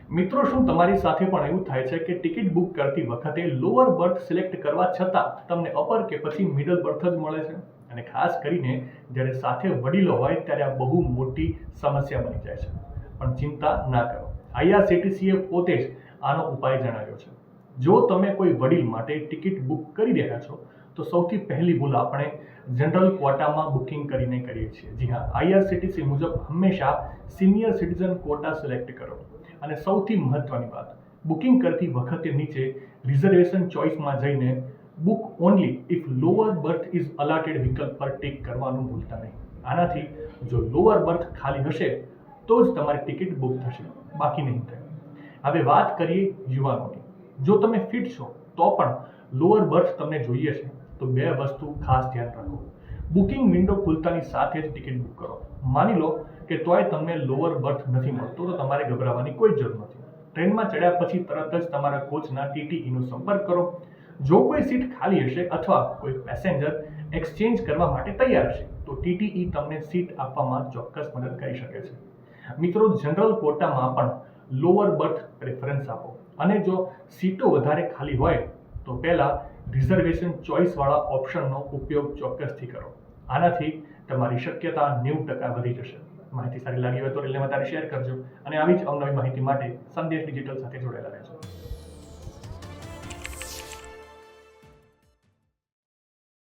મિત્રો, શું તમારી સાથે પણ એવું થાય છે કે ટિકિટ બુક કરતી વખતે લોઅર બર્થ સિલેક્ટ કરવા છતાં તમને અપર કે પછી મિડલ બર્થ જ મળે છે? અને ખાસ કરીને જ્યારે સાથે વડીલો હોય ત્યારે આ બહુ મોટી સમસ્યા બની જાય છે. પણ ચિંતા ના કરો, આઈઆરસીટીસીએ પોતે જ આનો ઉપાય જણાવ્યો છે. જો તમે કોઈ વડીલ માટે ટિકિટ બુક કરી રહ્યા છો તો સૌથી પહેલી ભૂલ આપણે જનરલ ક્વોટામાં બુકિંગ કરીને કરીએ છીએ. જી હા, આઈઆરસીટીસી મુજબ હંમેશા સિનિયર સિટીઝન ક્વોટા સિલેક્ટ કરો. અને સૌથી મહત્વની વાત, બુકિંગ કરતી વખતે નીચે રિઝર્વેશન ચોઇસમાં જઈને book only if lower berth is allotted વિકલ્પ પર ટિક કરવાનું ભૂલતા નહીં. આનાથી જો લોઅર બર્થ ખાલી હશે તો જ તમારી ટિકિટ બુક થશે, બાકી નહીં થાય. હવે વાત કરીએ યુવાનોની. જો તમે ફિટ છો તો પણ લોઅર બર્થ તમને જોઈએ છે તો બે વસ્તુ ખાસ ધ્યાન રાખો. બુકિંગ વિન્ડો ખુલતાની સાથે જ ટિકિટ બુક કરો. માની લો કે તોય તમને લોઅર બર્થ નથી મળતો તો તમારે ગભરાવાની કોઈ જરૂર નથી. ટ્રેનમાં ચડ્યા પછી તરત જ તમારા કોચના ટીટીઈનો સંપર્ક કરો. જો કોઈ સીટ ખાલી હશે અથવા કોઈ પેસેન્જર એક્સચેન્જ કરવા માટે તૈયાર છે તો ટીટીઈ તમને સીટ આપવામાં ચોક્કસ મદદ કરી શકે છે. મિત્રો, જનરલ કોટામાં પણ લોઅર બર્થ પ્રેફરન્સ આપો. અને જો સીટો વધારે ખાલી હોય તો પહેલા રિઝર્વેશન ચોઇસવાળા ઓપ્શનનો ઉપયોગ ચોક્કસથી કરો. આનાથી તમારી શક્યતા 90% વધી જશે. માહિતી સારી લાગી હોય તો રીલને વધારે શેર કરજો અને આવી જ અવનવી માહિતી માટે સંદેશ ડિજિટલ સાથે જોડાયેલા રહેજો.